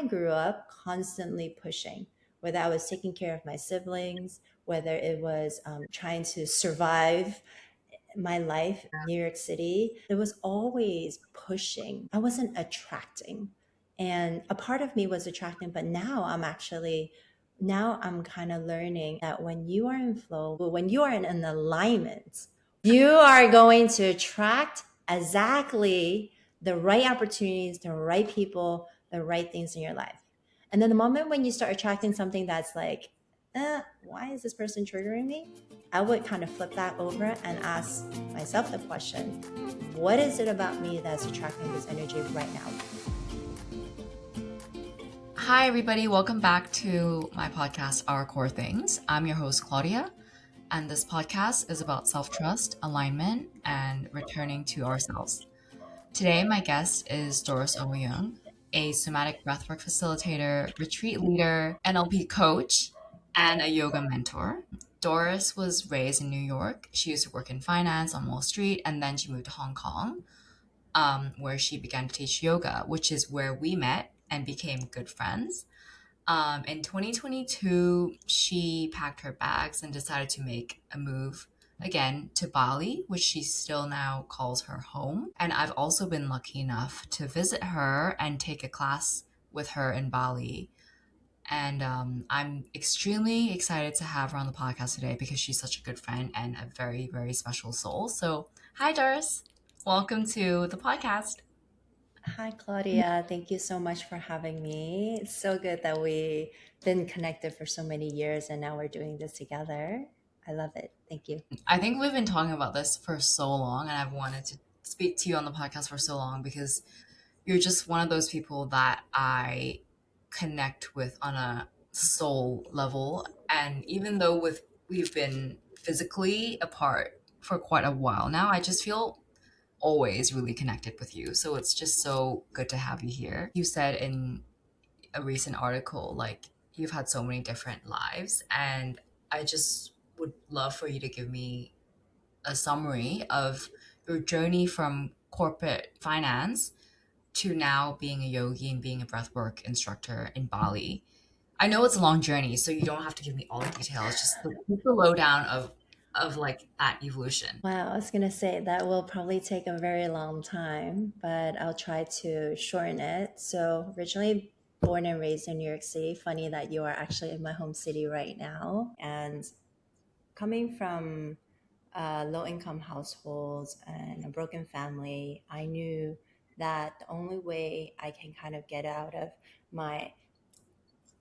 grew up constantly pushing, whether I was taking care of my siblings, whether it was trying to survive my life in New York City, there was always pushing. I wasn't attracting. And a part of me was attracting, but now I'm kind of learning that when you are in flow, when you are in an alignment, you are going to attract exactly the right opportunities, the right people, the right things in your life. And then the moment when you start attracting something that's like, why is this person triggering me? I would kind of flip that over and ask myself the question, what is it about me that's attracting this energy right now? Hi, everybody. Welcome back to my podcast, Our Core Things. I'm your host, Claudia, and this podcast is about self-trust, alignment, and returning to ourselves. Today, my guest is Doris Owong, a somatic breathwork facilitator, retreat leader, NLP coach, and a yoga mentor. Doris was raised in New York. She used to work in finance on Wall Street, and then she moved to Hong Kong, where she began to teach yoga, which is where we met and became good friends. In 2022, she packed her bags and decided to make a move again to Bali, which she still now calls her home. And I've also been lucky enough to visit her and take a class with her in Bali. And I'm extremely excited to have her on the podcast today because she's such a good friend and a very, very special soul. So, hi, Doris. Welcome to the podcast. Hi, Claudia. Thank you so much for having me. It's so good that we've been connected for so many years and now we're doing this together. I love it. Thank you. I think we've been talking about this for so long, and I've wanted to speak to you on the podcast for so long because you're just one of those people that I connect with on a soul level. And even though we've been physically apart for quite a while now, I just feel always really connected with you. So it's just so good to have you here. You said in a recent article, like you've had so many different lives, and I just would love for you to give me a summary of your journey from corporate finance to now being a yogi and being a breathwork instructor in Bali. I know it's a long journey, so you don't have to give me all the details, just the lowdown of like that evolution. Wow, I was going to say that will probably take a very long time, but I'll try to shorten it. So, originally born and raised in New York City. Funny that you are actually in my home city right now. And coming from low income households and a broken family, I knew that the only way I can kind of get out of my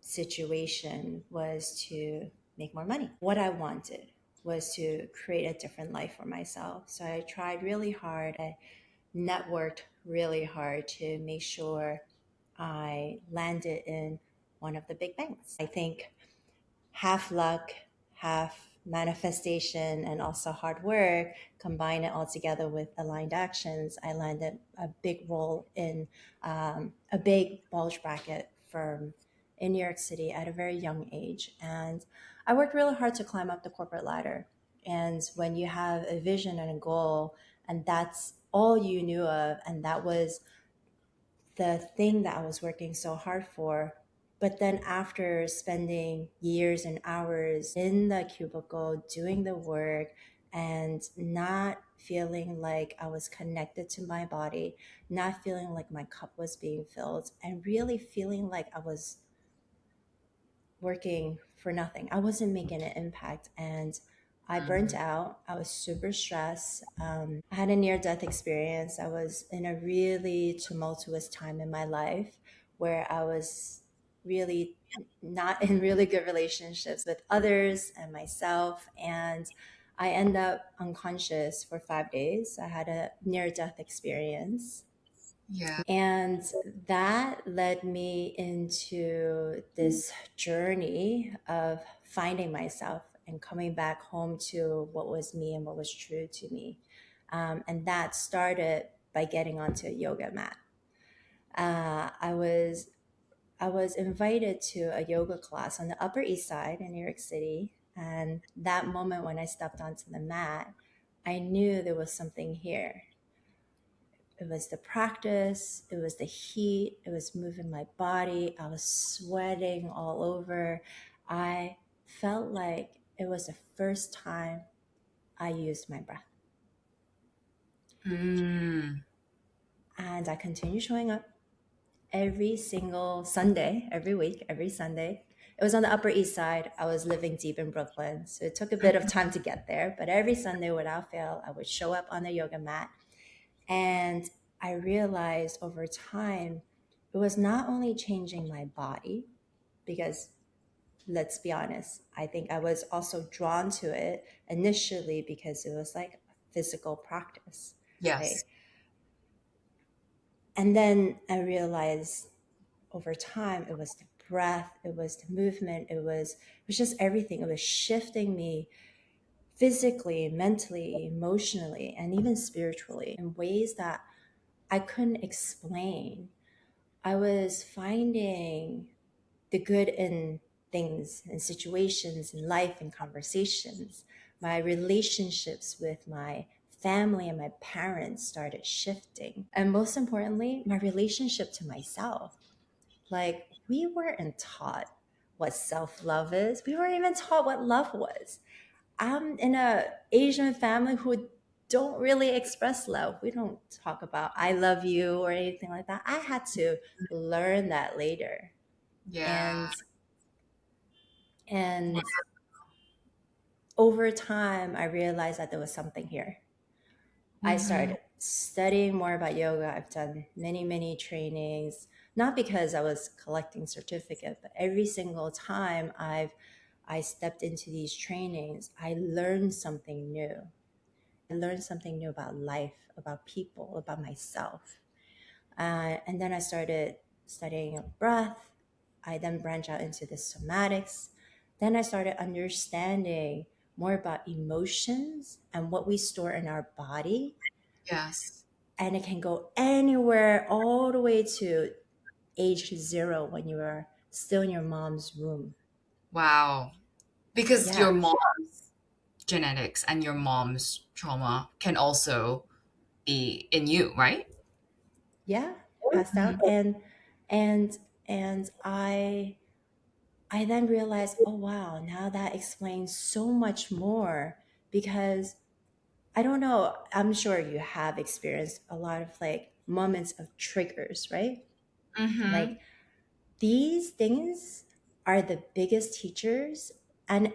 situation was to make more money. What I wanted was to create a different life for myself. So I tried really hard. I networked really hard to make sure I landed in one of the big banks. I think half luck, half manifestation, and also hard work, combine it all together with aligned actions, I landed a big role in a big bulge bracket firm in New York City at a very young age. And I worked really hard to climb up the corporate ladder. And when you have a vision and a goal, and that's all you knew of, and that was the thing that I was working so hard for. But then after spending years and hours in the cubicle doing the work and not feeling like I was connected to my body, not feeling like my cup was being filled, and really feeling like I was working for nothing. I wasn't making an impact, and I burnt out. I was super stressed. I had a near death experience. I was in a really tumultuous time in my life where I was really not in really good relationships with others and myself. And I ended up unconscious for 5 days. I had a near death experience. Yeah. And that led me into this journey of finding myself and coming back home to what was me and what was true to me. And that started by getting onto a yoga mat. I was invited to a yoga class on the Upper East Side in New York City. And that moment when I stepped onto the mat, I knew there was something here. It was the practice, it was the heat, it was moving my body. I was sweating all over. I felt like it was the first time I used my breath. Mm. And I continued showing up every single Sunday, every week, every Sunday. It was on the Upper East Side. I was living deep in Brooklyn. So it took a bit of time to get there. But every Sunday, without fail, I would show up on the yoga mat. And I realized over time, it was not only changing my body, because let's be honest, I think I was also drawn to it initially because it was like a physical practice, Yes. right? And then I realized over time it was the breath, it was the movement, it was just everything. It was shifting me physically, mentally, emotionally, and even spiritually in ways that I couldn't explain. I was finding the good in things and situations in life and conversations. My relationships with my family and my parents started shifting. And most importantly, my relationship to myself. Like, we weren't taught what self-love is. We weren't even taught what love was. I'm in a Asian family who don't really express love. We don't talk about I love you or anything like that. I had to learn that later. Yeah. And over time I realized that there was something here. I Mm-hmm. started studying more about yoga. I've done many trainings, not because I was collecting certificate, but every single time I stepped into these trainings, I learned something new. I learned something new about life, about people, about myself. And then I started studying breath. I then branched out into the somatics. Then I started understanding more about emotions and what we store in our body. Yes. And it can go anywhere all the way to age 0 when you are still in your mom's womb. Wow. Because your Yeah, mom's genetics and your mom's trauma can also be in you, right? yeah, passed out. And and I then realized, oh wow, now that explains so much more. Because I don't know, I'm sure you have experienced a lot of like moments of triggers, right? Mm-hmm. Like, these things are the biggest teachers. And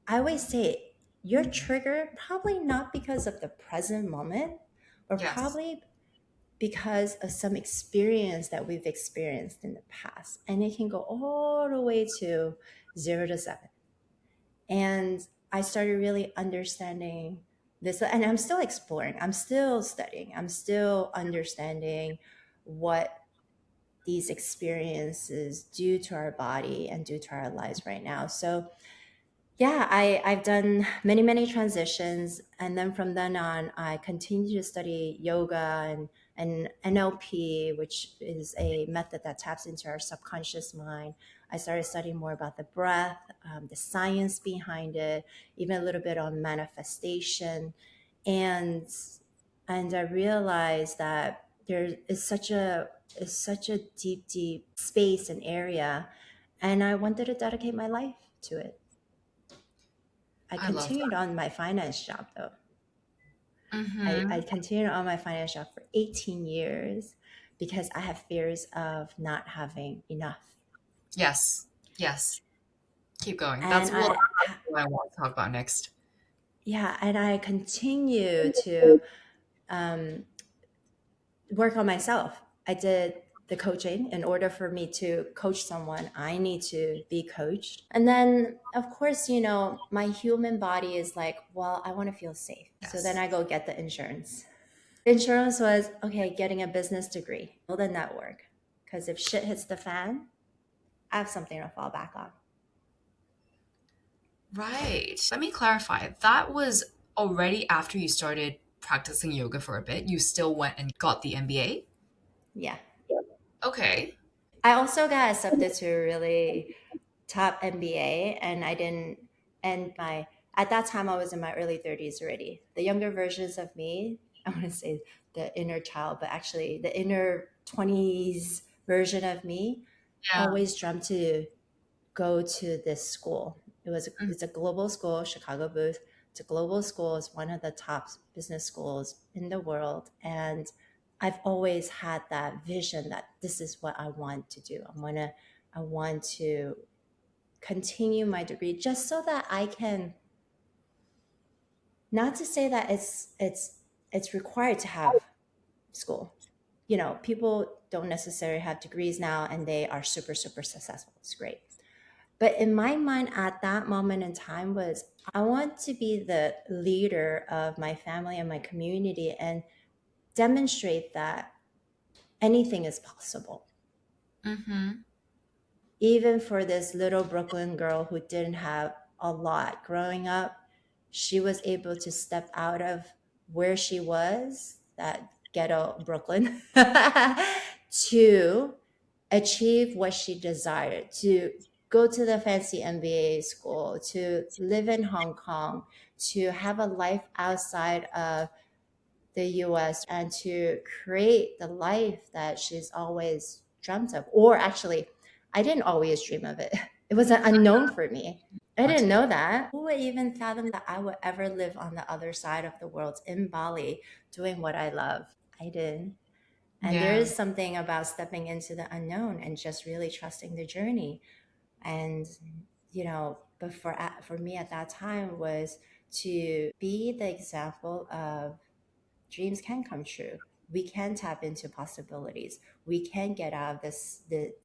I always say, you're triggered probably not because of the present moment, but Yes. probably because of some experience that we've experienced in the past. And it can go all the way to 0 to 7. And I started really understanding this. And I'm still exploring, I'm still studying, I'm still understanding what these experiences do to our body and do to our lives right now. So yeah, I've done many transitions. And then from then on, I continued to study yoga and NLP, which is a method that taps into our subconscious mind. I started studying more about the breath, the science behind it, even a little bit on manifestation. And and I realized that there is such a deep space and area, and I wanted to dedicate my life to it. I I love continued that. on my finance job though. I Mm-hmm. continued on my finance job for 18 years because I have fears of not having enough. Yes. Yes. Keep going. And That's what I want to talk about next. yeah, and I continue to um, work on myself. I did the coaching. In order for me to coach someone, I need to be coached. And then, of course, my human body is like, well, I want to feel safe. So then Yes. I go get the insurance. Insurance was okay, getting a business degree, build a network. Because if shit hits the fan, I have something to fall back on. Right. Let me clarify. That was already after you started practicing yoga for a bit. You still went and got the MBA? Yeah. Okay. I also got accepted to a really top MBA, and I didn't end my, at that time, I was in my early 30s already. The younger versions of me, I want to say the inner child, but actually the inner 20s version of me Yeah. always dreamt to go to this school. Mm. It's a global school, Chicago booth. It's a global school. It's one of the top business schools in the world, and I've always had that vision that this is what I want to do. I want to continue my degree just so that I can, not to say that it's required to have school. You know, people don't necessarily have degrees now and they are super super successful. It's great. But in my mind at that moment in time was I want to be the leader of my family and my community and demonstrate that anything is possible. Mm-hmm. Even for this little Brooklyn girl who didn't have a lot growing up, she was able to step out of where she was, that ghetto Brooklyn, to achieve what she desired, to go to the fancy MBA school, to live in Hong Kong, to have a life outside of the US, and to create the life that she's always dreamt of. Or actually, I didn't always dream of it. It was an unknown for me. I didn't Wanted. know that. Who would even fathom that I would ever live on the other side of the world in Bali doing what I love? I did. And there Yeah. is something about stepping into the unknown and just really trusting the journey. And, you know, but for me at that time was to be the example of dreams can come true. We can tap into possibilities. We can get out of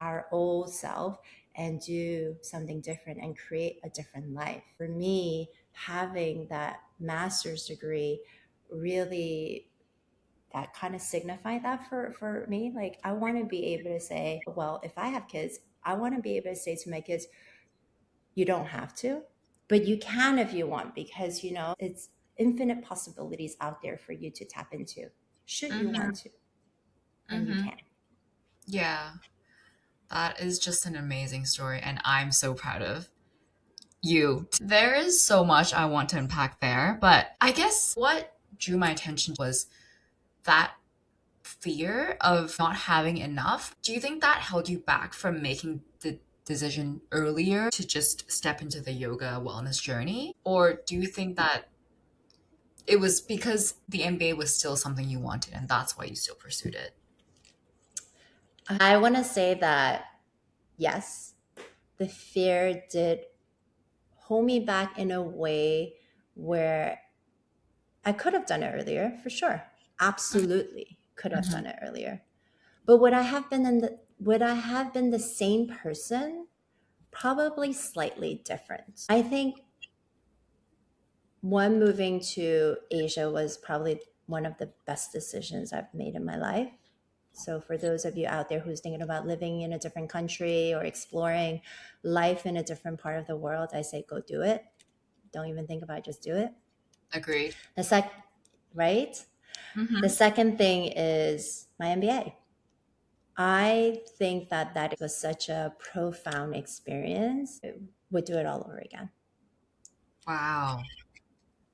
our old self and do something different and create a different life. For me, having that master's degree really, that kind of signified that for me. Like, I want to be able to say, well, if I have kids, I want to be able to say to my kids, you don't have to, but you can if you want, because you know it's infinite possibilities out there for you to tap into should you Mm-hmm. want to, and you Mm-hmm. can. Yeah. That is just an amazing story, and I'm so proud of you. There is so much I want to unpack there, but I guess what drew my attention was that fear of not having enough. Do you think that held you back from making the decision earlier to just step into the yoga wellness journey? Or do you think that it was because the MBA was still something you wanted and that's why you still pursued it? I want to say that yes, the fear did hold me back in a way where I could have done it earlier, for sure. Absolutely could have Mm-hmm. done it earlier. But would I have been the same person? Probably slightly different. I think one, moving to Asia was probably one of the best decisions I've made in my life. So for those of you out there who's thinking about living in a different country or exploring life in a different part of the world, I say go do it. Don't even think about it, just do it. Agreed. The sec right? The Mm-hmm. second thing is my MBA. I think that that was such a profound experience. I would do it all over again. Wow.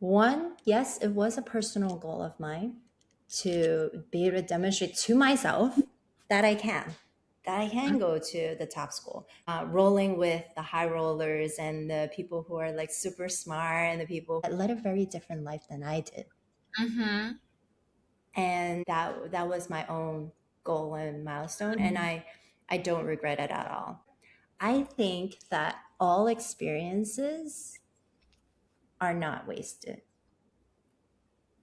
One, yes, it was a personal goal of mine to be able to demonstrate to myself that I can go to the top school, rolling with the high rollers and the people who are like super smart and the people that led a very different life than I did. Mm-hmm. And that was my own goal and milestone, and I don't regret it at all. I think that all experiences are not wasted,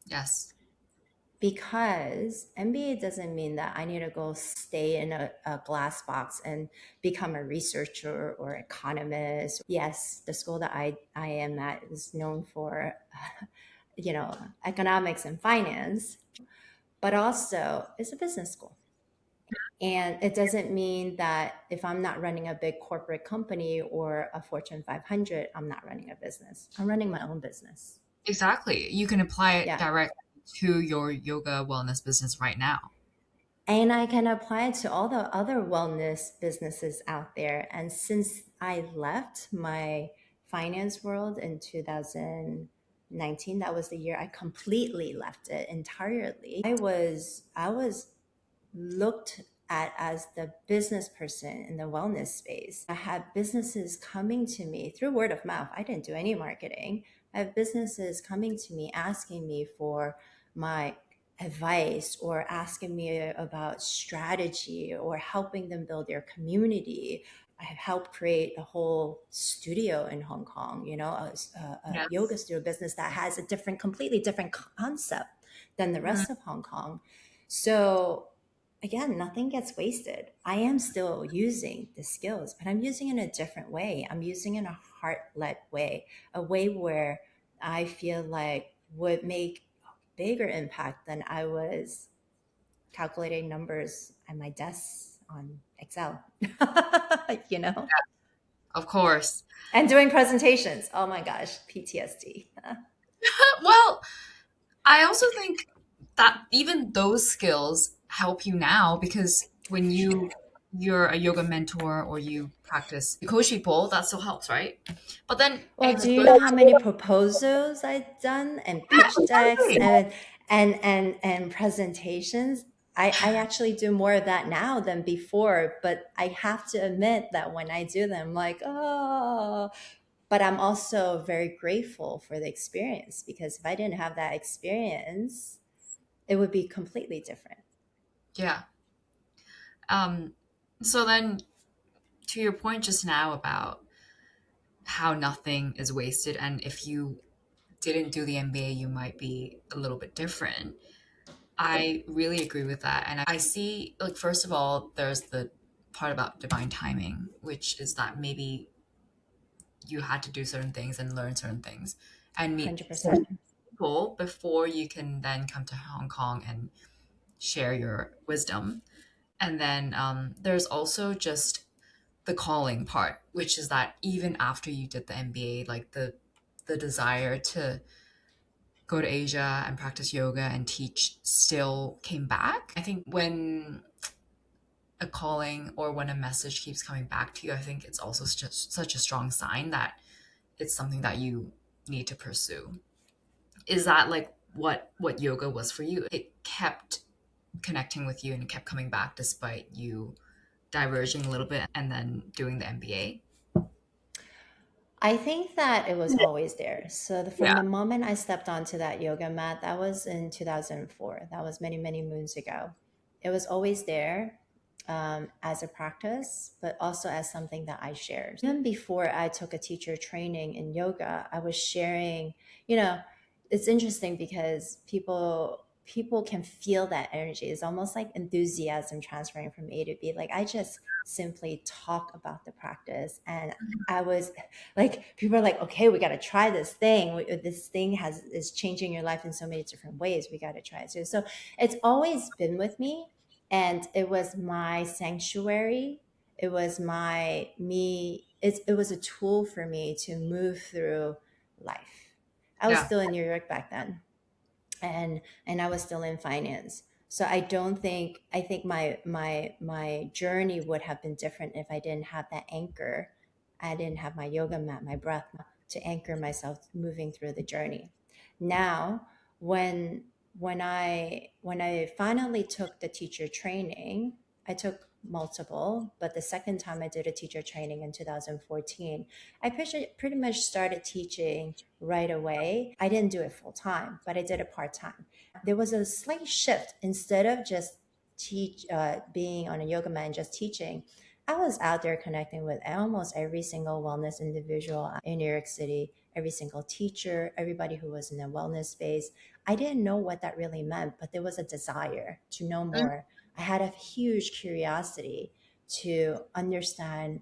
Yes. because MBA doesn't mean that I need to go stay in a glass box and become a researcher or economist. Yes, the school that I am at is known for, you know, economics and finance, but also it's a business school. And it doesn't mean that if I'm not running a big corporate company or a Fortune 500, I'm not running a business. I'm running my own business. Exactly. You can apply it Yeah. directly to your yoga wellness business right now. And I can apply it to all the other wellness businesses out there. And since I left my finance world in 2019, 19, that was the year I completely left it entirely. I was looked at as the business person in the wellness space. I had businesses coming to me through word of mouth. I didn't do any marketing. I have businesses coming to me asking me for my advice or asking me about strategy or helping them build their community. I have helped create a whole studio in Hong Kong, a yoga Yes. studio business that has a completely different concept than the Mhm. rest of Hong Kong. So again, nothing gets wasted. I am still using the skills, but I'm using it in a different way. I'm using it in a heart-led way, a way where I feel like would make a bigger impact than I was calculating numbers at my desk on Excel, you know, Of course. and doing presentations. Oh my gosh, PTSD. Well, I also think that even those skills help you now because when you're a yoga mentor or you practice you coach people, that still helps, right? But then Well, it's do you good. know how many proposals I've done and Yeah, pitch decks exactly. and presentations? I actually do more of that now than before, but I have to admit that when I do them, I'm like, oh, but I'm also very grateful for the experience because if I didn't have that experience, it would be completely different. Yeah. Um, so then to your point just now about how nothing is wasted and if you didn't do the MBA, you might be a little bit different. I really agree with that. And I see, like, first of all, there's the part about divine timing, which is that maybe you had to do certain things and learn certain things and meet certain 100%. people before you can then come to Hong Kong and share your wisdom. And then there's also just the calling part, which is that even after you did the MBA, like the desire to go to Asia and practice yoga and teach still came back. I think when a calling or when a message keeps coming back to you, I think it's also just such a strong sign that it's something that you need to pursue. Is that like what yoga was for you? It kept connecting with you and it kept coming back despite you diverging a little bit and then doing the MBA. I think that it was always there. So from Yeah. the moment I stepped onto that yoga mat, that was in 2004. That was many, many moons ago. It was always there as a practice, but also as something that I shared. Even before I took a teacher training in yoga, I was sharing, you know, it's interesting because people can feel that energy. It's almost like enthusiasm transferring from A to B. Like I just simply talk about the practice and I was like people are like, okay, we got to try this thing. This thing is changing your life in so many different ways. We got to try it too. So it's always been with me, and it was my sanctuary. It was my me. It was a tool for me to move through life. I was Yeah. still in New York back then, and I was still in finance. So I think my journey would have been different if I didn't have that anchor. I didn't have my yoga mat, my breath to anchor myself moving through the journey. Now, when when I finally took the teacher training, I took multiple, but the second time I did a teacher training in 2014, I pretty much started teaching right away. I didn't do it full time, but I did it part time. There was a slight shift. Instead of just being on a yoga mat and just teaching, I was out there connecting with almost every single wellness individual in New York City, every single teacher, everybody who was in the wellness space. I didn't know what that really meant, but there was a desire to know Mhm. more. I had a huge curiosity to understand,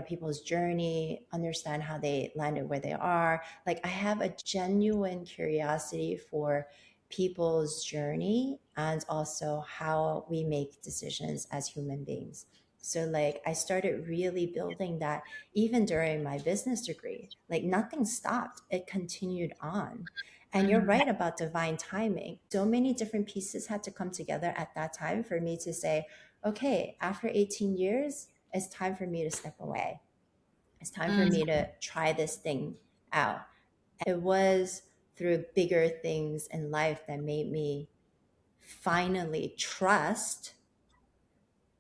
people's journey, understand how they landed where they are. Like I have a genuine curiosity for people's journey and also how we make decisions as human beings. So like I started really building that even during my business degree. Like nothing stopped. It continued on. And you're Mhm. right about divine timing. So many different pieces had to come together at that time for me to say, okay, after 18 years, it's time for me to step away. It's time for me Mhm. to try this thing out. It was through bigger things in life that made me finally trust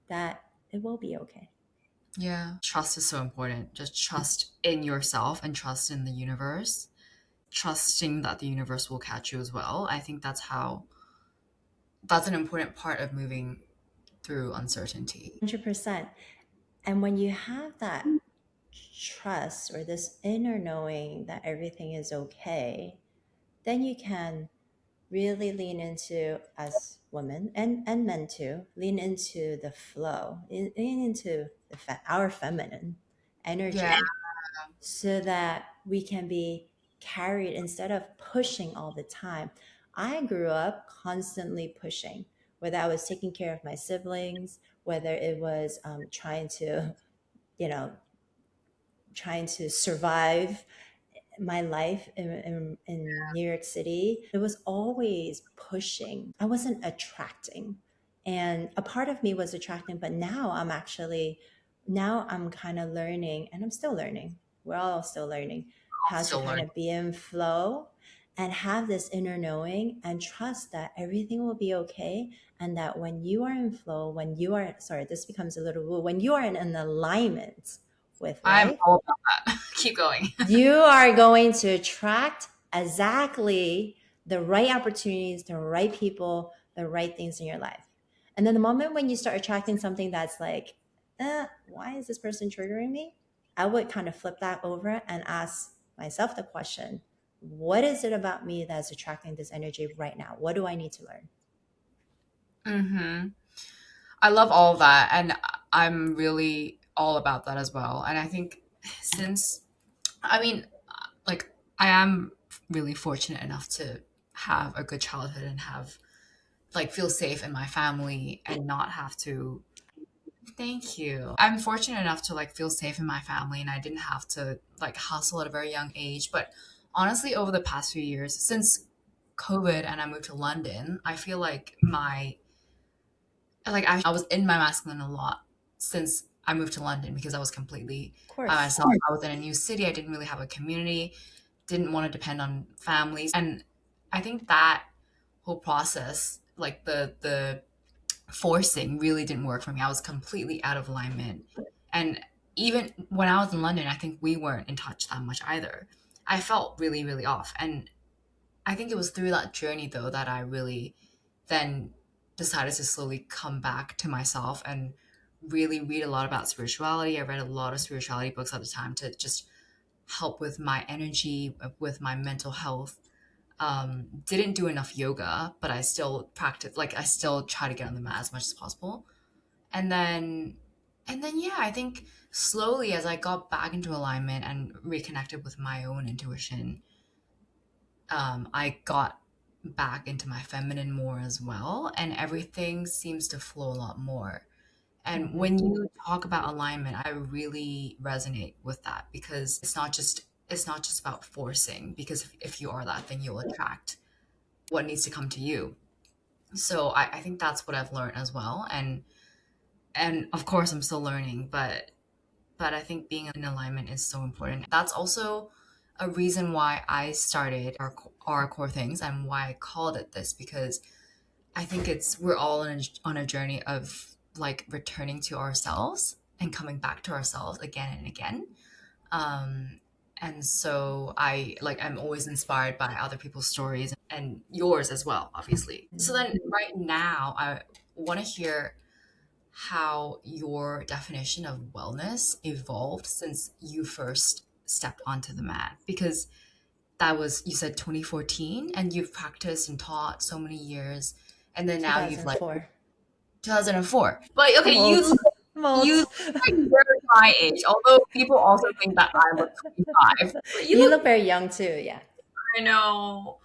that it will be okay. Yeah. Trust is so important. Just trust in yourself and trust in the universe. Trusting that the universe will catch you as well. I think that's an important part of moving through uncertainty. 100%. And when you have that trust or this inner knowing that everything is okay, then you can really lean into, as women and men too, lean into the flow, lean into our feminine Yeah. energy, so that we can be carried instead of pushing all the time. I grew up constantly pushing, whether I was taking care of my siblings, whether it was trying to, you know, trying to survive my life in New York City. It was always pushing. I wasn't attracting. And a part of me was attracting, but now I'm kind of learning, and I'm still learning. We're all still learning I'll how to still kind learn. of be in flow and have this inner knowing and trust that everything will be okay. And that when you are in flow, when you are, sorry, this becomes a little woo, when you are in an alignment with I'm life, all about that. Keep going. you are going to attract exactly the right opportunities, the right people, the right things in your life. And then the moment when you start attracting something that's like, why is this person triggering me? I would kind of flip that over and ask myself the question, what is it about me that's attracting this energy right now? What do I need to learn? Hmm. I love all of that. And I'm really all about that as well. And I think since, I mean, like, I am really fortunate enough to have a good childhood and have, like, feel safe in my family and not have to. Thank you. I'm fortunate enough to like feel safe in my family and I didn't have to like hustle at a very young age. But honestly, over the past few years, since COVID and I moved to London, I feel like I was in my masculine a lot since I moved to London because I was completely Of by course. myself. I was in a new city. I didn't really have a community, didn't want to depend on families. And I think that whole process, like the forcing really didn't work for me. I was completely out of alignment. And even when I was in London, I think we weren't in touch that much either. I felt really, really off. And I think it was through that journey, though, that I really then decided to slowly come back to myself and really read a lot about spirituality. I read a lot of spirituality books at the time to just help with my energy, with my mental health. Didn't do enough yoga, but I still practice, like, I still try to get on the mat as much as possible. And then, yeah, I think slowly as I got back into alignment and reconnected with my own intuition, I got back into my feminine more as well, and everything seems to flow a lot more. And Mhm. when you talk about alignment, I really resonate with that because it's not just about forcing. Because if you are that, then you'll attract what needs to come to you. So I think that's what I've learned as well, and of course I'm still learning, but I think being in alignment is so important. That's also a reason why I started our core things and why I called it this, because I think we're all on a journey of like returning to ourselves and coming back to ourselves again and again. Um, and so I'm always inspired by other people's stories and yours as well, obviously. So then right now I want to hear how your definition of wellness evolved since you first stepped onto the mat, because that was, you said, 2014, and you've practiced and taught so many years, and then now you've like 2004. 2004. But okay, I'm old. I'm old. you look like you're my age, although people also think that I look 25, but you You look, look very young too. Yeah. I know.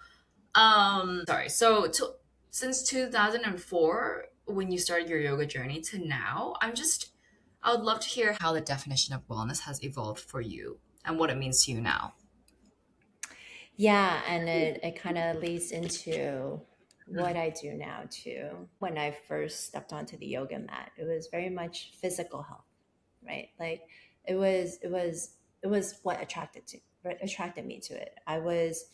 Sorry. Since 2004, when you started your yoga journey to now, I would love to hear how the definition of wellness has evolved for you and what it means to you now. Yeah, and it kind of leads into what I do now too. When I first stepped onto the yoga mat, it was very much physical health, right? Like it was what attracted me to it. I was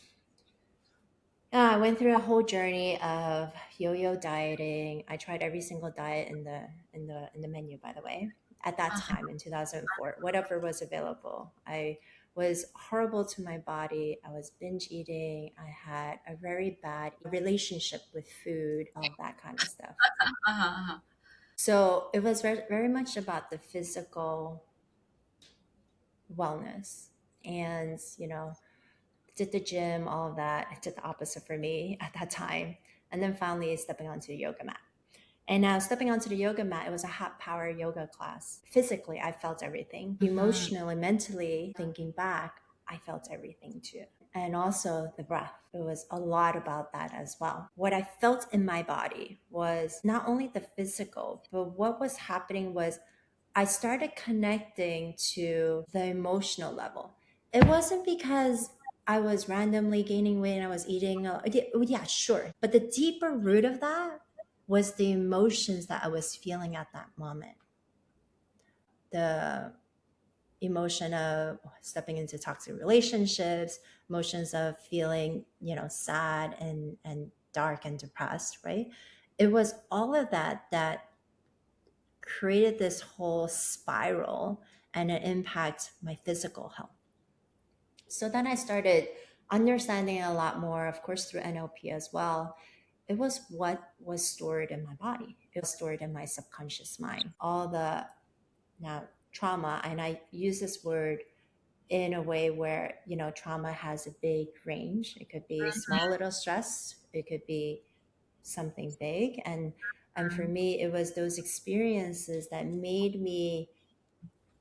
Yeah, I went through a whole journey of yo-yo dieting. I tried every single diet in the menu, by the way. At that Uh-huh. time in 2004, whatever was available. I was horrible to my body. I was binge eating. I had a very bad relationship with food, all of that kind of stuff. Uh-huh. Uh-huh. So it was very much about the physical wellness. And, did the gym, all of that. It did the opposite for me at that time. And then finally stepping onto the yoga mat. And now stepping onto the yoga mat, it was a hot power yoga class. Physically, I felt everything. Mm-hmm. Emotionally, mentally, thinking back, I felt everything too. And also the breath. It was a lot about that as well. What I felt in my body was not only the physical, but what was happening was I started connecting to the emotional level. It wasn't because I was randomly gaining weight and I was eating. Yeah, sure. But the deeper root of that was the emotions that I was feeling at that moment. The emotion of stepping into toxic relationships, emotions of feeling, sad and dark and depressed, right? It was all of that that created this whole spiral and it impacts my physical health. So then I started understanding a lot more, of course, through NLP as well. It was what was stored in my body. It was stored in my subconscious mind. All the now trauma, and I use this word in a way where, trauma has a big range. It could be small little stress, it could be something big. And for me, it was those experiences that made me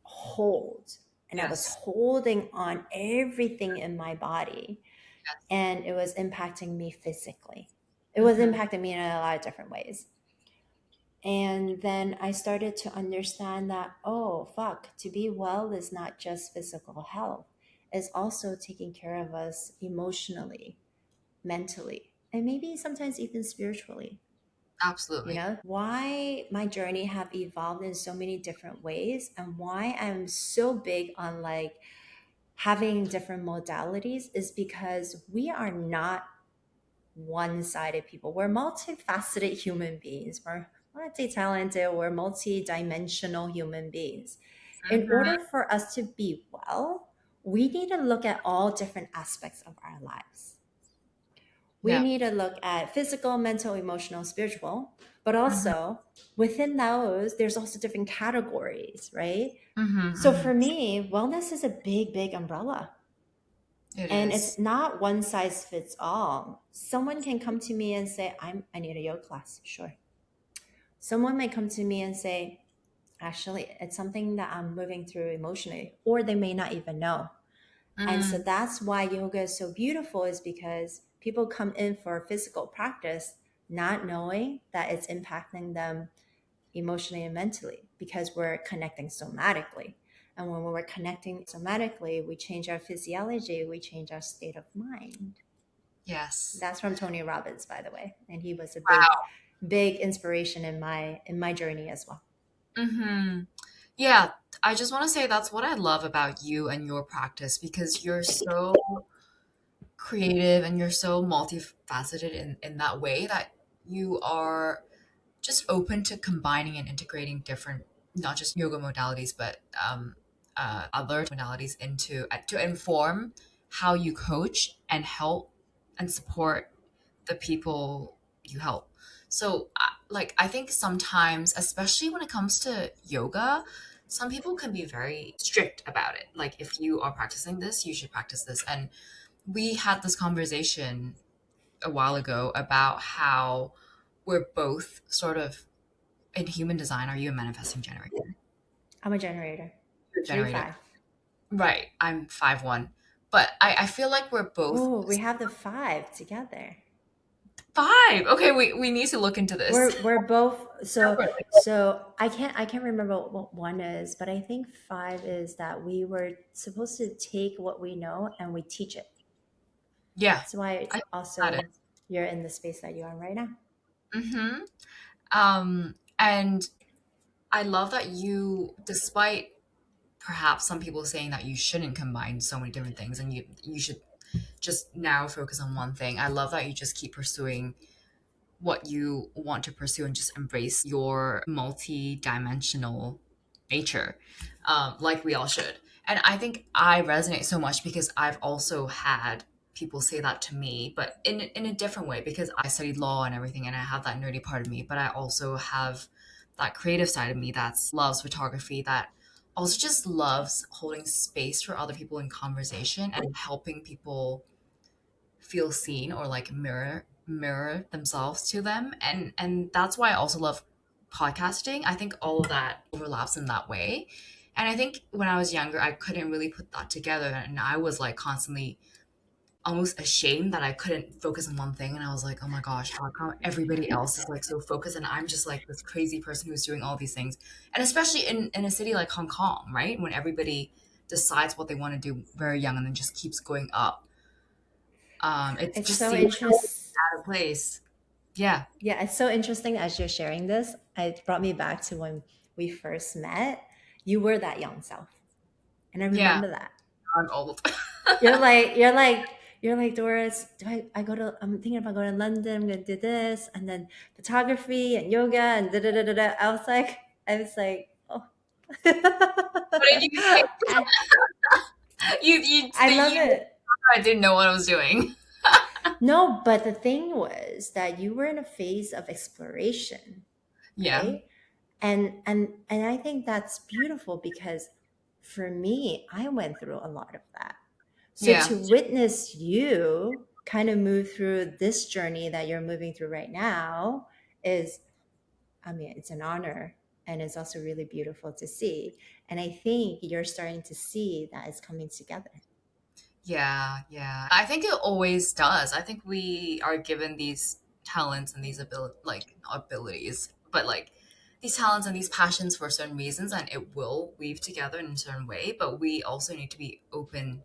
hold, and I was Yes. holding on everything in my body, Yes. and it was impacting me physically. It was Mm-hmm. impacting me in a lot of different ways. And then I started to understand that, oh fuck, to be well is not just physical health, it's also taking care of us emotionally, mentally, and maybe sometimes even spiritually. Absolutely. Why my journey have evolved in so many different ways, and why I'm so big on like having different modalities is because we are not one-sided people. We're multifaceted human beings. We're multi-talented. We're multi-dimensional human beings. In Mm-hmm. order for us to be well, we need to look at all different aspects of our lives. We Yeah. need to look at physical, mental, emotional, spiritual, but Mm-hmm. also within those, there's also different categories, right? Mm-hmm. So Mm-hmm. for me, wellness is a big, big umbrella. It And it's is. not one size fits all. Someone can come to me and say, I need a yoga class. Sure. Someone may come to me and say, actually, it's something that I'm moving through emotionally, or they may not even know. And so Mm. that's why yoga is so beautiful, is because people come in for physical practice not knowing that it's impacting them emotionally and mentally, because we're connecting somatically. And when we're connecting somatically, we change our physiology, we change our state of mind. Yes. That's from Tony Robbins, by the way, and he was a big, Wow. big inspiration in my journey as well. Mm-hmm. Yeah, I just want to say that's what I love about you and your practice because you're so creative and you're so multifaceted in that way that you are just open to combining and integrating different, not just yoga modalities, but other modalities into to inform how you coach and help and support the people you help. So, like, I think sometimes, especially when it comes to yoga, some people can be very strict about it. Like, if you are practicing this, you should practice this. And we had this conversation a while ago about how we're both sort of in human design. Are you a manifesting generator? I'm a generator, You're a three generator. five. Right. I'm 5'1". But I feel like we're both Oh, we have the five together. five. Okay, we need to look into this. We're both so Separately. so I can't remember what one is, but I think five is that we were supposed to take what we know and we teach it. Yeah, That's why I got it. also you're in the space that you are right now. Mm-hmm. And I love that you, despite perhaps some people saying that you shouldn't combine so many different things and you should just now focus on one thing. I love that you just keep pursuing what you want to pursue and just embrace your multi-dimensional nature, like we all should. And I think I resonate so much because I've also had people say that to me, but in a different way, because I studied law and everything, and I have that nerdy part of me, but I also have that creative side of me that loves photography, that also just loves holding space for other people in conversation and helping people feel seen or like mirror themselves to them. And that's why I also love podcasting. I think all of that overlaps in that way. And I think when I was younger, I couldn't really put that together, and I was like constantly almost ashamed that I couldn't focus on one thing. And I was like, oh my gosh, how come everybody else is like so focused and I'm just like this crazy person who's doing all these things? And especially in a city like Hong Kong, right, when everybody decides what they want to do very young and then just keeps going up, it It's just so seems interesting. out of place. Yeah. Yeah, it's so interesting as you're sharing this. It brought me back to when we first met. You were that young self, and I Yeah. remember that. I'm old. You're like Doris. I go to? I'm thinking about going to London. I'm gonna do this, and then photography and yoga and da da da da da. I was like, oh, What did you say? I, I love You it. I didn't know what I was doing. No, but the thing was that you were in a phase of exploration, Yeah. right? And I think that's beautiful because for me, I went through a lot of that. So Yeah. to witness you kind of move through this journey that you're moving through right now is, I mean, it's an honor, and it's also really beautiful to see. And I think you're starting to see that it's coming together. Yeah, yeah. I think it always does. I think we are given these talents and these abilities, but like these talents and these passions for certain reasons, and it will weave together in a certain way. But we also need to be open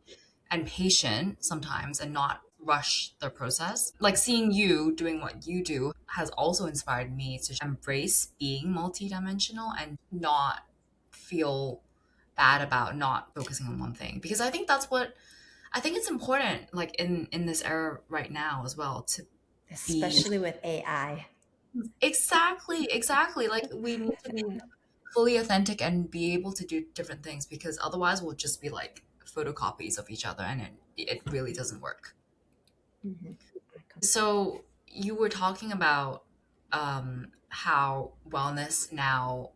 and patient sometimes and not rush the process. Like seeing you doing what you do has also inspired me to embrace being multidimensional and not feel bad about not focusing on one thing, because I think that's what I think it's important, like in this era right now as well, to be Especially with AI. exactly like we need to be fully authentic and be able to do different things, because otherwise we'll just be like photocopies of each other, and it really doesn't work. Mhm. So you were talking about how wellness now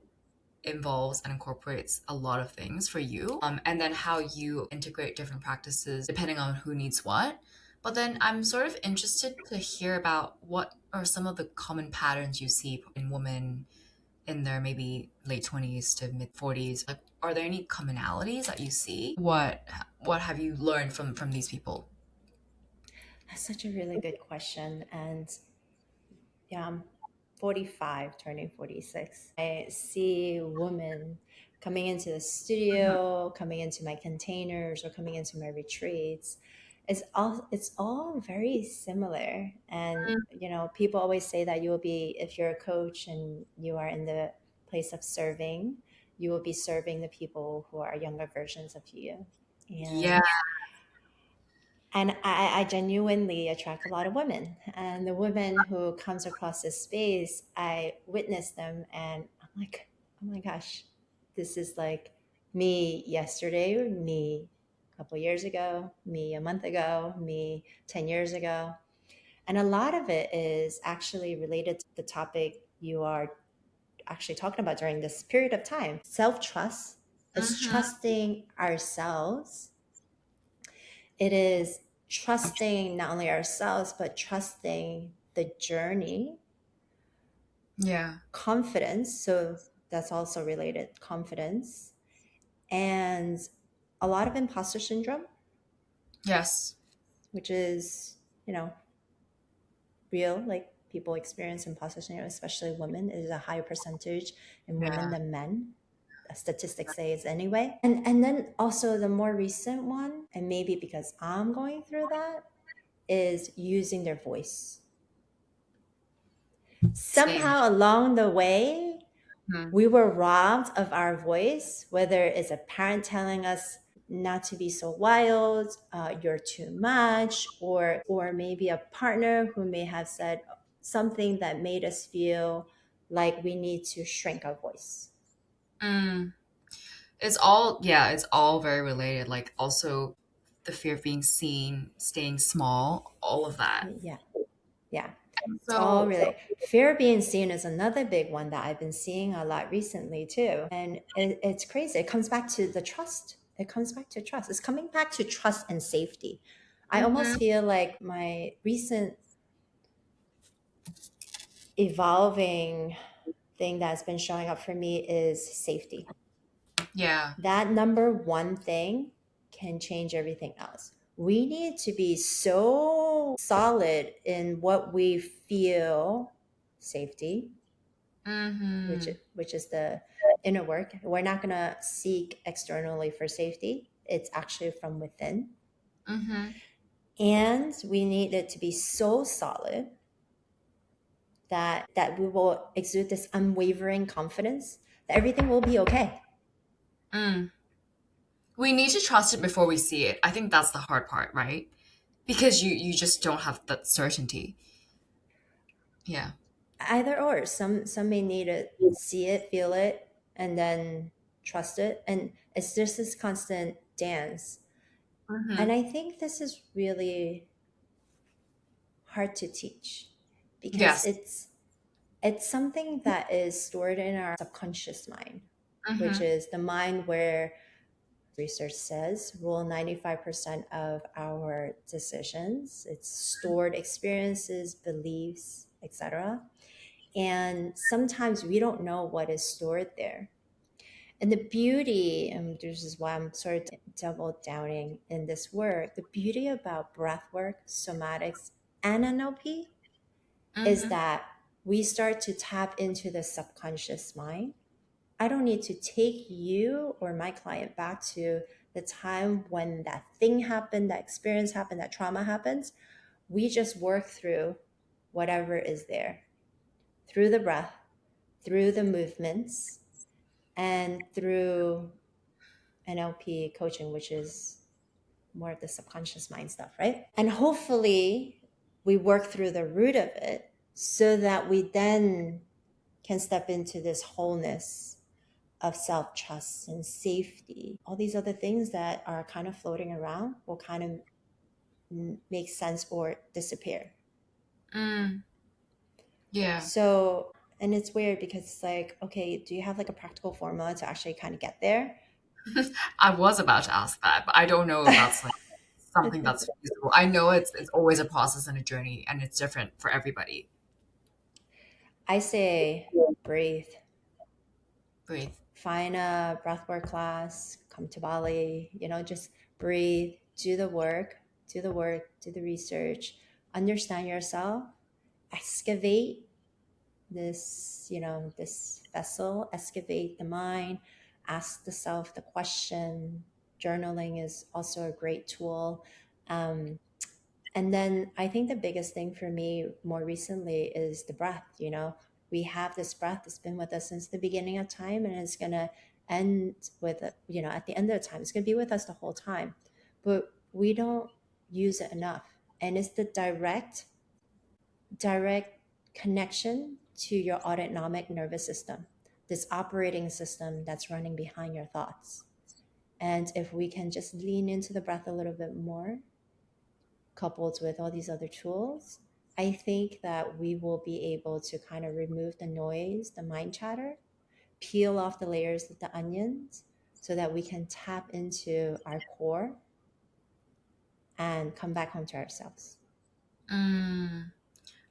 involves and incorporates a lot of things for you, and then how you integrate different practices depending on who needs what. But then I'm sort of interested to hear about what are some of the common patterns you see in women in their maybe late 20s to mid 40s. Like, are there any commonalities that you see? What have you learned from these people? That's such a really good question. And yeah, I'm 45, turning 46. I see women coming into the studio, coming into my containers, or coming into my retreats. It's all very similar. And people always say that you will be, if you're a coach and you are in the place of serving, you will be serving the people who are younger versions of you. Yeah. And I genuinely attract a lot of women, and the women who comes across this space, I witness them and I'm like, oh my gosh, this is like me yesterday, me a couple years ago, me a month ago, me 10 years ago. And a lot of it is actually related to the topic you are actually talking about during this period of time. Self-trust is Hmm. trusting ourselves. It is trusting not only ourselves, but trusting the journey. Yeah. Confidence, so that's also related, confidence, and a lot of imposter syndrome, Yes. which is, real. Like people experience imposter syndrome, especially women. It is a higher percentage in women Yeah. than men. Statistics say it's anyway. And then also the more recent one, and maybe because I'm going through that, is using their voice. Same. Somehow along the way, Hmm. we were robbed of our voice, whether it's a parent telling us not to be so wild, you're too much, or maybe a partner who may have said something that made us feel like we need to shrink our voice. Mm. It's all, yeah, it's all very related. Like also the fear of being seen, staying small, all of that. Yeah, yeah. It's all So, really fear of being seen is another big one that I've been seeing a lot recently too. And it's crazy. It comes back to the trust. It comes back to trust. It's coming back to trust and safety. I almost mhm, feel like my recent evolving thing that's been showing up for me is safety. yeah. That number one thing can change everything else. We need to be so solid in what we feel safety, Mm-hmm. which is the inner work. We're not going to seek externally for safety. It's actually from within. Mm-hmm. And we need it to be so solid that we will exude this unwavering confidence that everything will be okay. Mm. We need to trust it before we see it. I think that's the hard part, right? Because you just don't have that certainty. Yeah. Either or, some may need to see it, feel it, and then trust it, and it's just this constant dance. And Mm-hmm. I think this is really hard to teach because Yes. it's something that is stored in our subconscious mind, which Mm-hmm. is the mind where research says rule 95% of our decisions, it's stored experiences, beliefs, etc. And sometimes we don't know what is stored there. And the beauty, and this is why I'm sort of double downing in this work, the beauty about breath work, somatics, and NLP is Mm-hmm. that we start to tap into the subconscious mind. I don't need to take you or my client back to the time when that thing happened, that experience happened, that trauma happens. We just work through whatever is there through the breath, through the movements, and through NLP coaching, which is more of the subconscious mind stuff, right? And hopefully we work through the root of it so that we then can step into this wholeness of self trust and safety. All these other things that are kind of floating around will kind of make sense or disappear. Mm. Yeah. So, and it's weird because it's like, okay, do you have like a practical formula to actually kind of get there? I was about to ask that, but I don't know if that's like something that's feasible. I know it's always a process and a journey, and it's different for everybody. I say breathe. Breathe. Find a breathwork class, come to Bali, just breathe, do the work, do the research, understand yourself, excavate this vessel, excavate the mind, ask the self the question. Journaling is also a great tool. And then I think the biggest thing for me more recently is the breath. We have this breath that's been with us since the beginning of time, and it's going to end with, at the end of the time, it's going to be with us the whole time. But we don't use it enough. And it's the direct connection to your autonomic nervous system, this operating system that's running behind your thoughts. And if we can just lean into the breath a little bit more, coupled with all these other tools, I think that we will be able to kind of remove the noise, the mind chatter, peel off the layers of the onions so that we can tap into our core and come back home to ourselves. Mm.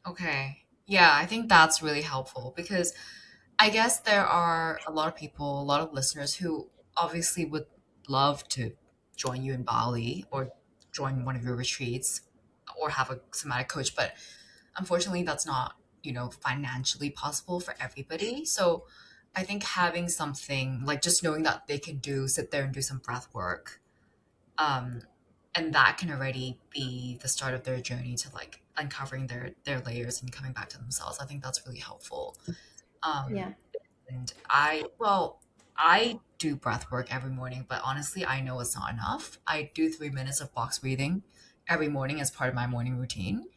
Okay. Yeah, I think that's really helpful because I guess there are a lot of people, a lot of listeners who obviously would love to join you in Bali or join one of your retreats or have a somatic coach, but unfortunately that's not, financially possible for everybody. So I think having something like just knowing that they can sit there and do some breath work, um, and that can already be the start of their journey to like uncovering their layers and coming back to themselves. I think that's really helpful. Yeah. And I do breath work every morning, but honestly, I know it's not enough. I do 3 minutes of box breathing every morning as part of my morning routine.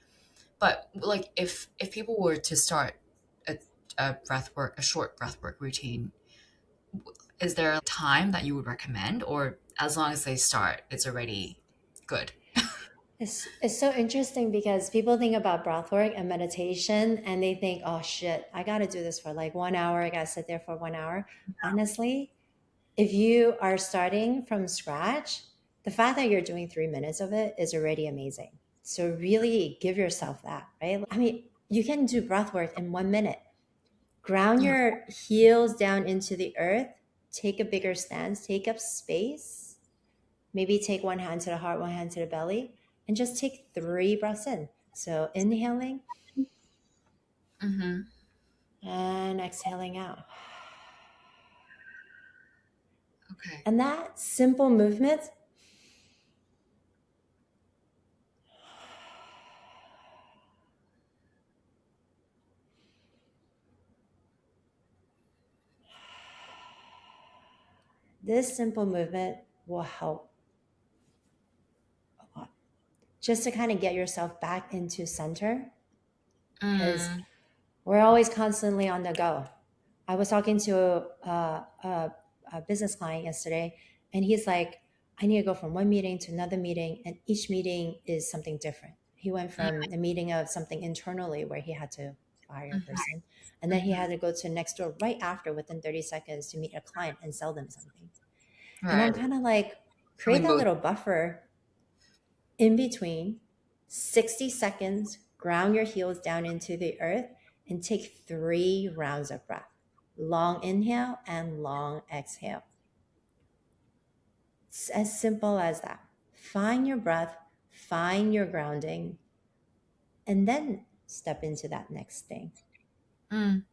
But like, if people were to start a, a breath work, a short breath work routine, is there a time that you would recommend, or as long as they start, it's already good? It's so interesting because people think about breathwork and meditation and they think, oh shit, I got to do this for like 1 hour. I got to sit there for 1 hour. Honestly, if you are starting from scratch, the fact that you're doing 3 minutes of it is already amazing. So really give yourself that, right? I mean, you can do breathwork in 1 minute. Ground Yeah. your heels down into the earth, take a bigger stance, take up space. Maybe take one hand to the heart, one hand to the belly, and just take 3 breaths in. So inhaling Mm-hmm. and exhaling out. Okay. And that simple movement, this simple movement will help a lot. Just to kind of get yourself back into center because Mm, we're always constantly on the go. I was talking to a business client yesterday, and he's like, I need to go from one meeting to another meeting, and each meeting is something different. He went mm, from the meeting of something internally where he had to fire a mhm, person, and then he mhm. had to go to next door right after within 30 seconds to meet a client and sell them something. And I'm Right. kind of like, create Something that most. little buffer in between 60 seconds, ground your heels down into the earth, and take 3 rounds of breath. Long inhale and long exhale. It's as simple as that. Find your breath, find your grounding, and then step into that next thing, Mm,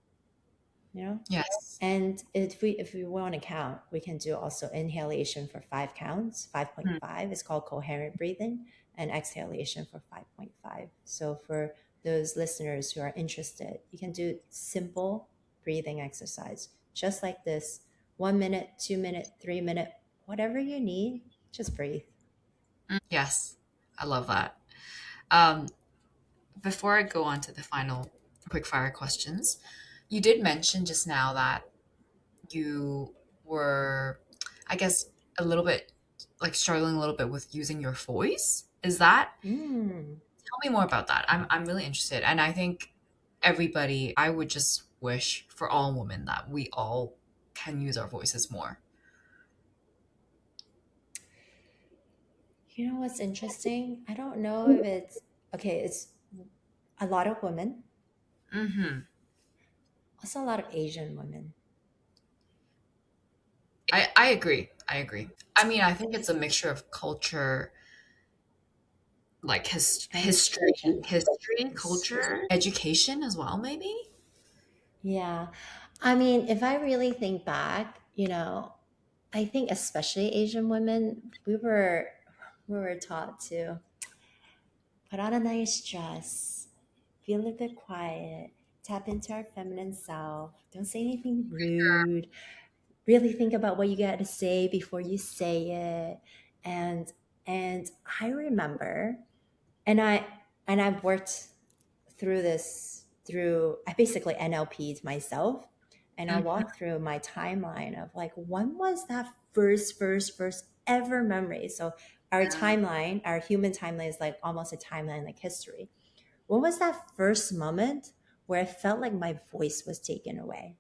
you know? yes. And if we want to count, we can do also inhalation for 5 counts. Mm, 5.5 is called coherent breathing, and exhalation for 5.5. So for those listeners who are interested, you can do simple breathing exercise, just like this: 1 minute, 2 minute, 3 minute, whatever you need, just breathe. yes. I love that. Um, Before I go on to the final quick fire questions, you did mention just now that you were, I guess, a little bit like struggling a little bit with using your voice. Is that, Mm. tell me more about that. I'm really interested. And I think everybody, I would just wish for all women that we all can use our voices more. You know what's interesting? I don't know if it's okay. It's a lot of women, Mm-hmm. also a lot of Asian women. I agree. I agree. I mean, I think it's a mixture of culture, like And tradition. culture, education as well, maybe. Yeah. I mean, if I really think back, I think especially Asian women, we were taught to put on a nice dress, be a little bit quiet, tap into our feminine self, don't say anything rude, really think about what you got to say before you say it. And and I remember, and I've worked through this through I basically NLP'd myself, and I Mhm. walked through my timeline of like, when was that first ever memory. So our Yeah. timeline, our human timeline, is like almost a timeline like history. When was that first moment where I felt like my voice was taken away?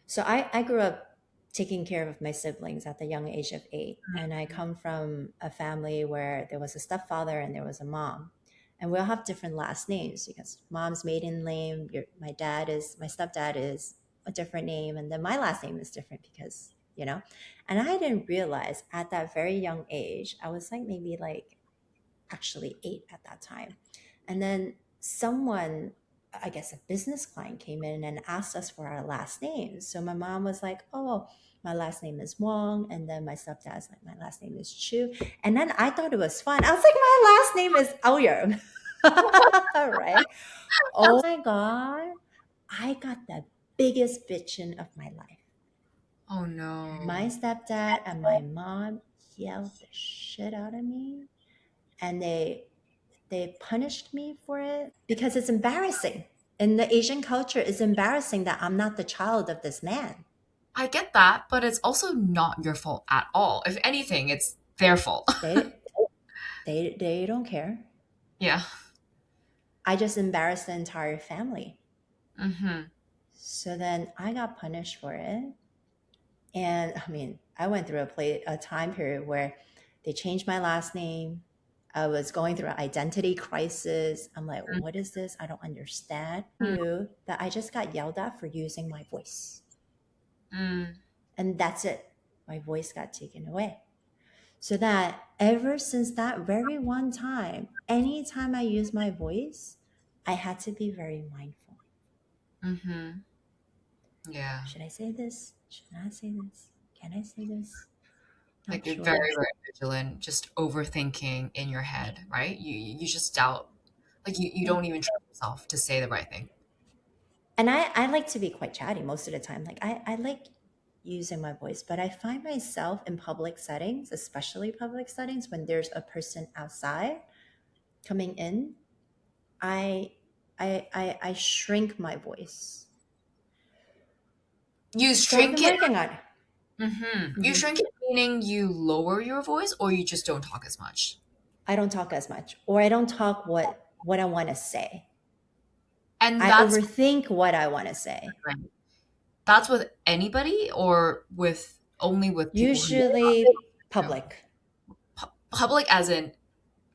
So I grew up taking care of my siblings at the young age of 8. And I come from a family where there was a stepfather and there was a mom. And we all have different last names because mom's maiden name, my stepdad is a different name. And then my last name is different because. And I didn't realize at that very young age, I was like maybe like actually 8 at that time. And then someone, I guess a business client, came in and asked us for our last names. So my mom was like, oh, my last name is Wong. And then my stepdad's like, my last name is Chu. And then I thought it was fun. I was like, my last name is Au-Yeung. Right? Oh my God. I got the biggest bitchin' of my life. Oh My no. stepdad and my mom yelled the shit out of me, and they punished me for it because it's embarrassing. In the Asian culture, it's embarrassing that I'm not the child of this man. I get that, but it's also not your fault at all. If anything, it's their fault. They they don't care. Yeah. I just embarrassed the entire family. Mm-hmm. So then I got punished for it. And I mean, I went through a time period where they changed my last name. I was going through an identity crisis. I'm like, what is this? I don't understand. I knew that I just got yelled at for using my voice. Mm-hmm. And that's it. My voice got taken away. So that ever since that very one time, anytime I use my voice, I had to be very mindful. Mm-hmm. Yeah. Should I say this? Should I say this? Can I say this? Not Like you're very, sure. very vigilant, just overthinking in your head, right? You just doubt, like you Yeah. don't even trust yourself to say the right thing. And I like to be quite chatty most of the time. Like I like using my voice, but I find myself in public settings, especially public settings, when there's a person outside coming in, I I shrink my voice. You So I've been shrink it. working on it. You Mhm. shrink it meaning you lower your voice, or you just don't talk as much. I don't talk as much, or I don't talk what I want to say. And I overthink what I want to say. that's with anybody, or with only with people who Usually know. public. Public, as in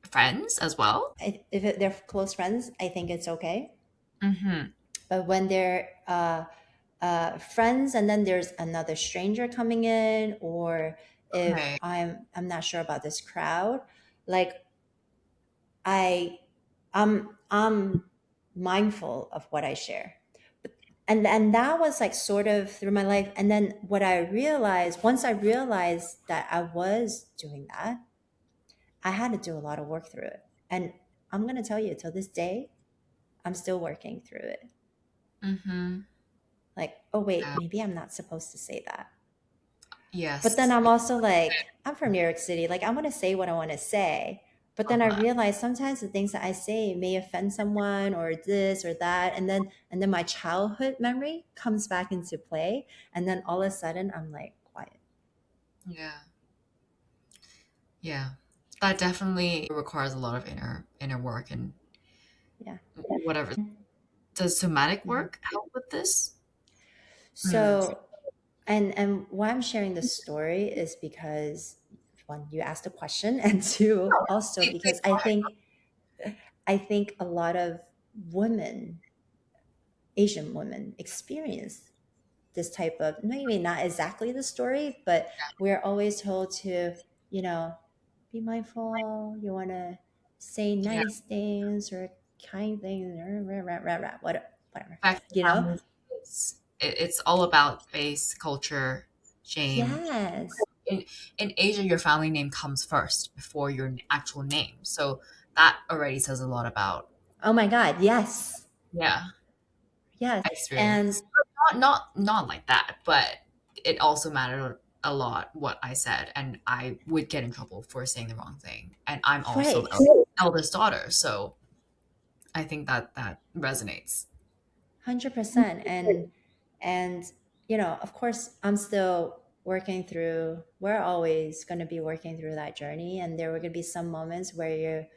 friends as well. If they're close friends, I think it's okay. Mm-hmm. But when they're friends and then there's another stranger coming in, or if Okay. I'm not sure about this crowd, like I I'm mindful of what I share. And that was like sort of through my life. And then what I realized, once I realized that I was doing that, I had to do a lot of work through it. And I'm going to tell you, till this day, I'm still working through it. Mm-hmm. Like, oh, wait, Yeah. maybe I'm not supposed to say that. But then Yes. I'm also like, I'm from New York City. Like, I want to say what I want to say. But then I Uh, realize sometimes the things that I say may offend someone or this or that. And then my childhood memory comes back into play. And then all of a sudden I'm like, quiet. yeah. Yeah. That definitely requires a lot of inner work and Yeah. whatever. Does somatic Mhm. work help with this? Mm. So, and why I'm sharing this story is because one, you asked a question, and two, also Please because go ahead. I think a lot of women, Asian women, experience this type of, maybe not exactly the story, but we're always told to, you know, be mindful. You want to say Yeah. nice things or kind things, or whatever, Affect you know? family space. It's all about face, culture, shame. Yes. In in Asia, your family name comes first before your actual name. So that already says a lot about, Oh my God. Yes. yeah, Yes. And experience. Not like that, but it also mattered a lot what I said, and I would get in trouble for saying the wrong thing. And I'm also right. the eldest daughter, so I think that that resonates. 100%. And of course I'm still working through, we're always going to be working through that journey, and there were going to be some moments where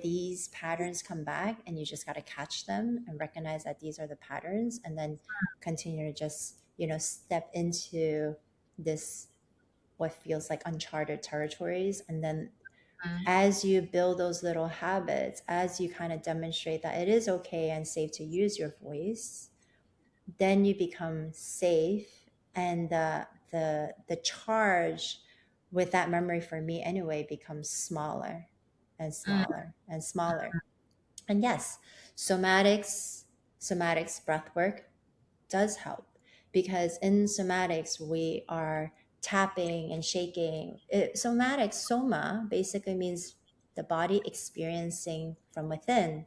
these patterns come back, and you just got to catch them and recognize that these are the patterns, and then continue to just step into this, what feels like uncharted territories. And then Mm, as you build those little habits, as you kind of demonstrate that it is okay and safe to use your voice, then you become safe, and the charge with that memory, for me anyway, becomes smaller and mm, smaller and smaller. And yes, somatics breath work does help, because in somatics we are tapping and shaking it. Somatics, soma, basically means the body experiencing from within,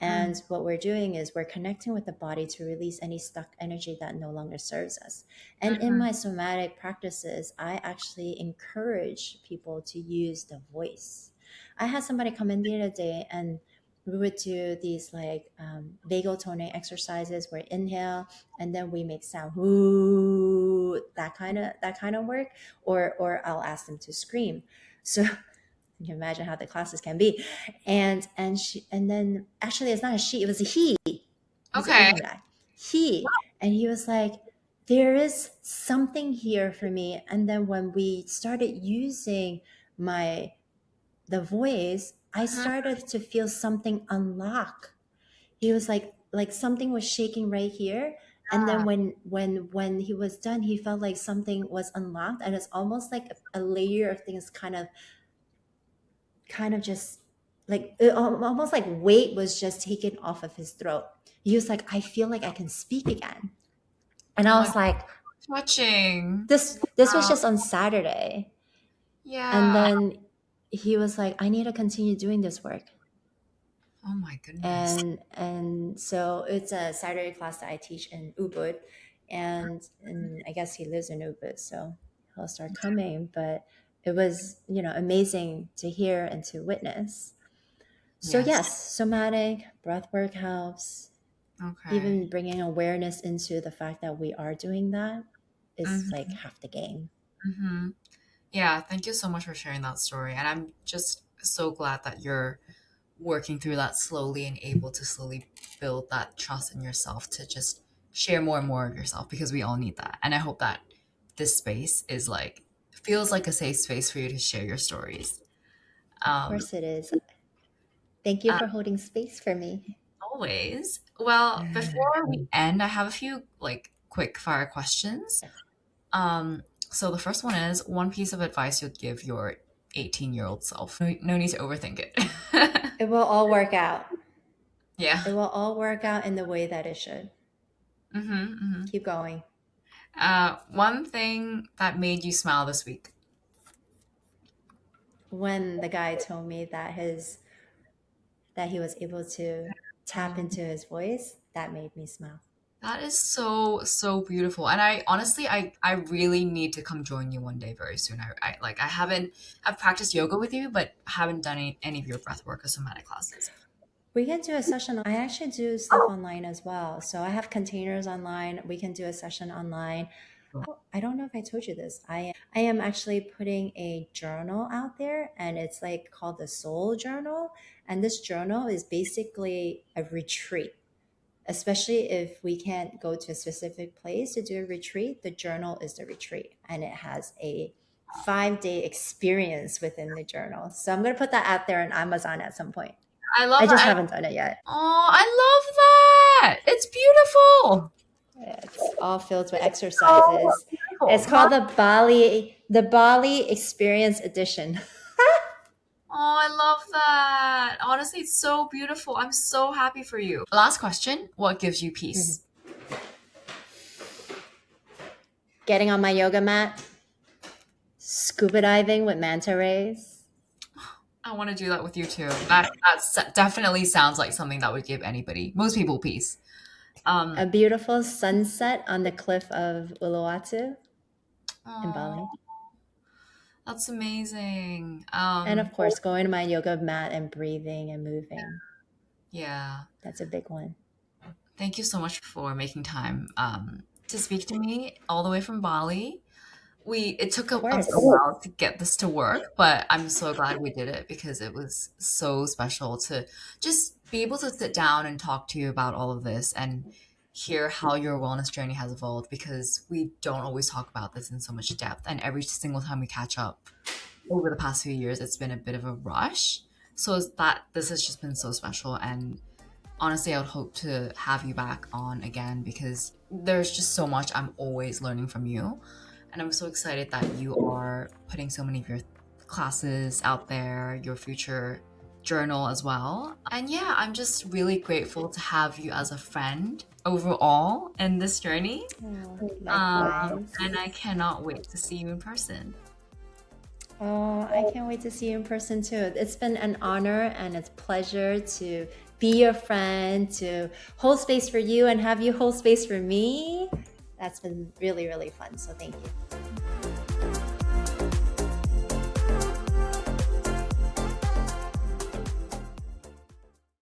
And what we're doing is we're connecting with the body to release any stuck energy that no longer serves us. And in my somatic practices, I actually encourage people to use the voice. I had somebody come in the other day, and we would do these like vagal toning exercises where inhale and then we make sound, ooh, that kind of work, or I'll ask them to scream. So you can imagine how the classes can be. And then actually it's not a she, it was a he. He's an Okay. Asian guy. And he was like, there is something here for me. And then when we started using the voice, I started to feel something unlock. He was like something was shaking right here. And then when he was done, he felt like something was unlocked, and it's almost like a layer of things kind of just like almost like weight was just taken off of his throat. He was like, I feel like I can speak again. And Oh I my was like, touching. this was just on Saturday. And Yeah. then he was like, I need to continue doing this work. Oh my goodness. And so it's a Saturday class that I teach in Ubud, and I guess he lives in Ubud, so he'll start coming. But it was amazing to hear and to witness. So Yes. yes, somatic breath work helps. Okay. Even bringing awareness into the fact that we are doing that is Mhm. like half the game. Mm-hmm. Yeah, thank you so much for sharing that story. And I'm just so glad that you're working through that slowly and able to slowly build that trust in yourself to just share more and more of yourself, because we all need that. And I hope that this space is like feels like a safe space for you to share your stories. Of Um, course it is. Thank you uh, for holding space for me. always. Well, before we end, I have a few like quick fire questions. So the first one is one piece of advice you'd give your 18-year-old self. No need to overthink it. It will all work out. Yeah. It will all work out in the way that it should. Mm-hmm, mm-hmm. Keep going. One thing that made you smile this week. When the guy told me that he was able to tap Oh, into his voice, that made me smile. that is so, so beautiful. And I honestly, I really need to come join you one day very soon. I haven't, I've practiced yoga with you, but haven't done any of your breath work or somatic classes. We can do a session. I actually do stuff online as well. So I have containers online. We can do a session online. I don't know if I told you this. I am actually putting a journal out there, and it's like called the Soul Journal. And this journal is basically a retreat. Especially if we can't go to a specific place to do a retreat, the journal is the retreat, and it has a 5-day experience within the journal. So I'm going to put that out there on Amazon at some point. I love I just that. haven't done it yet. Oh, I love that. It's beautiful. It's all filled with Oh, exercises. It's beautiful. called the Bali Experience Edition. Oh, I love that. Honestly, it's so beautiful. I'm so happy for you. Last question. What gives you peace? Getting on my yoga mat, scuba diving with manta rays, I want to do that with you too. That definitely sounds like something that would give anybody, most people, peace. a beautiful sunset on the cliff of Uluwatu in Oh, Bali. that's amazing. And of course, going to my yoga mat and breathing and moving. Yeah. That's a big one. Thank you so much for making time to speak to me all the way from Bali. It took Of us a course. while to get this to work, but I'm so glad we did it because it was so special to just be able to sit down and talk to you about all of this and hear how your wellness journey has evolved, because we don't always talk about this in so much depth. And every single time we catch up over the past few years, it's been a bit of a rush. So that this has just been so special. And honestly, I would hope to have you back on again because there's just so much I'm always learning from you. And I'm so excited that you are putting so many of your classes out there, your future journal as well. And yeah, I'm just really grateful to have you as a friend overall in this journey. Oh, likewise. And I cannot wait to see you in person. Oh, I can't wait to see you in person too. It's been an honor and it's a pleasure to be your friend, to hold space for you and have you hold space for me. That's been really, really fun. So thank you.